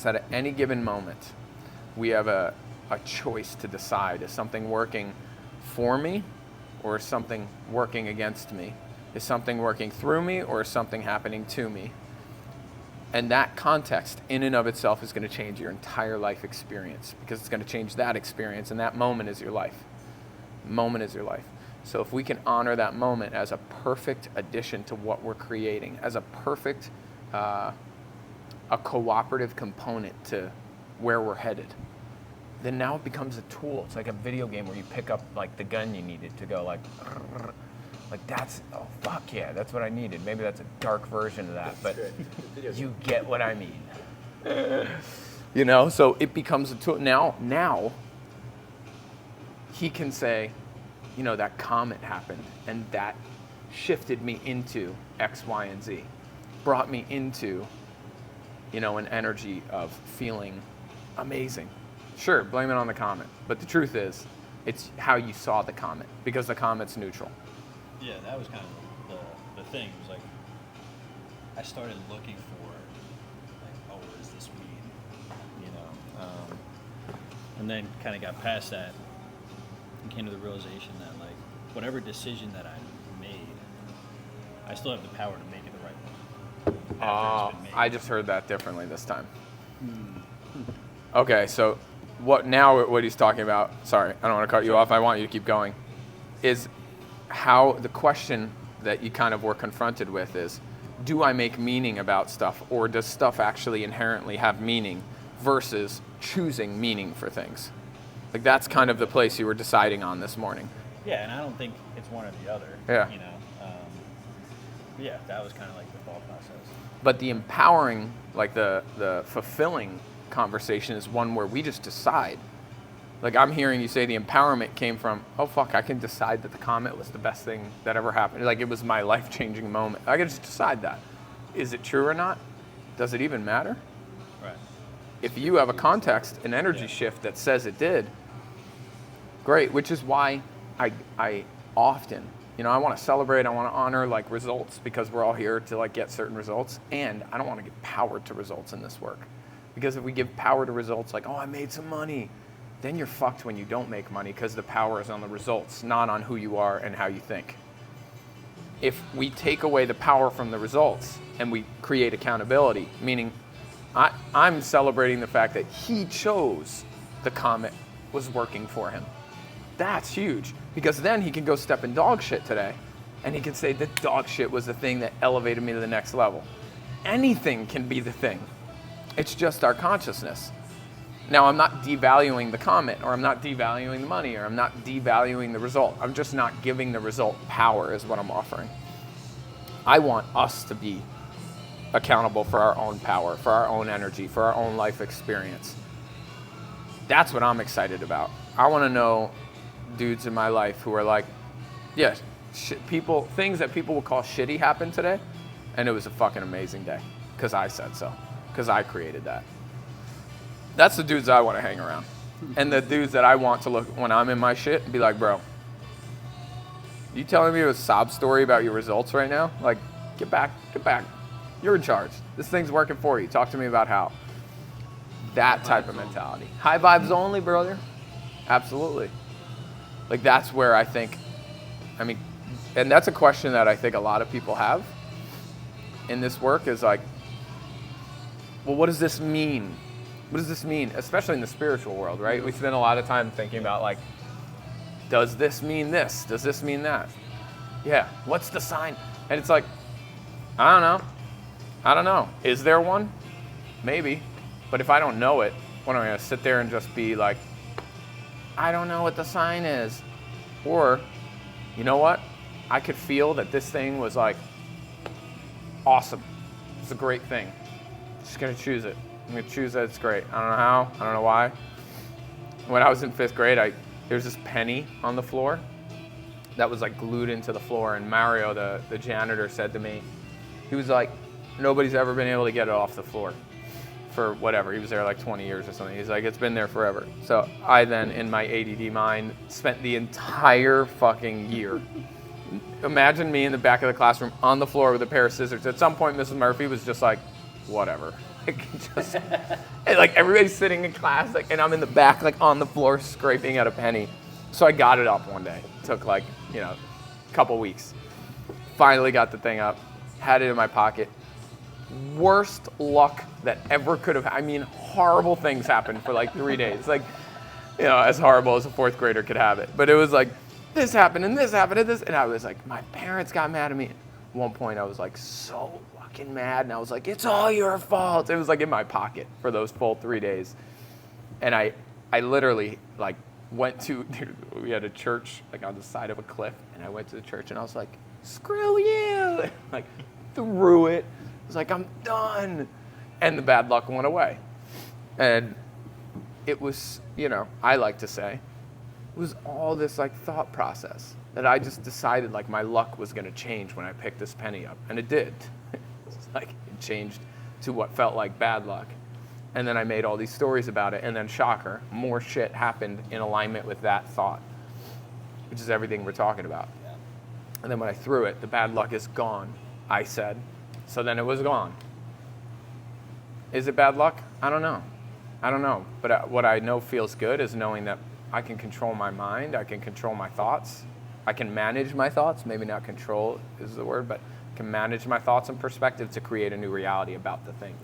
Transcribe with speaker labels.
Speaker 1: is that at any given moment, we have a choice to decide, is something working for me or is something working against me? Is something working through me or is something happening to me? And that context in and of itself is going to change your entire life experience, because it's going to change that experience, and that moment is your life. Moment is your life. So if we can honor that moment as a perfect addition to what we're creating, as a perfect, a cooperative component to where we're headed, then now it becomes a tool. It's like a video game where you pick up like the gun you needed to go like that's, oh fuck yeah, that's what I needed. Maybe that's a dark version of that, but you get what I mean. You know, so it becomes a tool. Now he can say, you know, that comet happened and that shifted me into X, Y, and Z. Brought me into, you know, an energy of feeling amazing. Sure, blame it on the comet, but the truth is, it's how you saw the comet, because the comet's neutral.
Speaker 2: Yeah, that was kind of the thing. It was like, I started looking for, like, oh, what does this mean? You know? And then kind of got past that and came to the realization that, like, whatever decision that I made, I still have the power to make it the right one.
Speaker 1: I just heard that differently this time. Okay, so what he's talking about, sorry, I don't want to cut you off, I want you to keep going, is how the question that you kind of were confronted with is, do I make meaning about stuff, or does stuff actually inherently have meaning versus choosing meaning for things? Like, that's kind of the place you were deciding on this morning.
Speaker 2: Yeah, and I don't think it's one or the other.
Speaker 1: Yeah.
Speaker 2: You know, yeah, that was kind of like the thought process.
Speaker 1: But the empowering, like the fulfilling conversation is one where we just decide. Like, I'm hearing you say the empowerment came from, oh fuck, I can decide that the comet was the best thing that ever happened. Like, it was my life-changing moment. I can just decide that. Is it true or not? Does it even matter?
Speaker 2: Right.
Speaker 1: If you have a context, an energy shift that says it did, great, which is why I often, you know, I want to celebrate, I want to honor like results, because we're all here to like get certain results, and I don't want to give power to results in this work. Because if we give power to results like, oh, I made some money, then you're fucked when you don't make money, because the power is on the results, not on who you are and how you think. If we take away the power from the results and we create accountability, meaning I'm celebrating the fact that he chose the comet was working for him. That's huge, because then he can go step in dog shit today and he can say that dog shit was the thing that elevated me to the next level. Anything can be the thing. It's just our consciousness. Now, I'm not devaluing the comet, or I'm not devaluing the money, or I'm not devaluing the result. I'm just not giving the result power is what I'm offering. I want us to be accountable for our own power, for our own energy, for our own life experience. That's what I'm excited about. I want to know dudes in my life who are like, yeah, things that people would call shitty happened today, and it was a fucking amazing day, because I said so, because I created that. That's the dudes I want to hang around. And the dudes that I want to look when I'm in my shit and be like, bro, you telling me a sob story about your results right now? Like, get back. You're in charge. This thing's working for you. Talk to me about how. That type of mentality. High vibes only, brother. Absolutely. Like, that's where I think, I mean, and that's a question that I think a lot of people have in this work is like, well, what does this mean? What does this mean? Especially in the spiritual world, right? We spend a lot of time thinking about like, does this mean this? Does this mean that? Yeah, what's the sign? And it's like, I don't know. Is there one? Maybe. But if I don't know it, what am I gonna sit there and just be like, I don't know what the sign is? Or, you know what? I could feel that this thing was like, awesome. It's a great thing. Just gonna choose it. I'm gonna choose that it's great. I don't know how, I don't know why. When I was in 5th grade, there's this penny on the floor that was like glued into the floor, and Mario, the janitor, said to me, he was like, nobody's ever been able to get it off the floor for whatever. He was there like 20 years or something. He's like, it's been there forever. So I then, in my ADD mind, spent the entire fucking year. Imagine me in the back of the classroom on the floor with a pair of scissors. At some point, Mrs. Murphy was just like, whatever. like just, and like everybody's sitting in class, like, and I'm in the back, like on the floor, scraping at a penny. So I got it up one day. Took like, a couple weeks. Finally got the thing up, had it in my pocket. Worst luck that ever could have. I mean, horrible things happened for like 3 days. Like, as horrible as a fourth grader could have it. But it was like, this happened and this happened and this, and I was like, my parents got mad at me. At one point, I was like so fucking mad, and I was like, it's all your fault. It was like in my pocket for those full 3 days, and I literally like went to. We had a church like on the side of a cliff, and I went to the church, and I was like, screw you, like threw it. I was like, I'm done, and the bad luck went away, and it was, I like to say, it was all this like thought process that I just decided like my luck was going to change when I picked this penny up, and it did. It's like it changed to what felt like bad luck, and then I made all these stories about it, and then shocker, more shit happened in alignment with that thought, which is everything we're talking about.
Speaker 2: Yeah.
Speaker 1: And then when I threw it, the bad luck is gone, I said. So then it was gone. Is it bad luck? I don't know. But what I know feels good is knowing that I can control my mind, I can control my thoughts, I can manage my thoughts, maybe not control is the word, but I can manage my thoughts and perspective to create a new reality about the thing.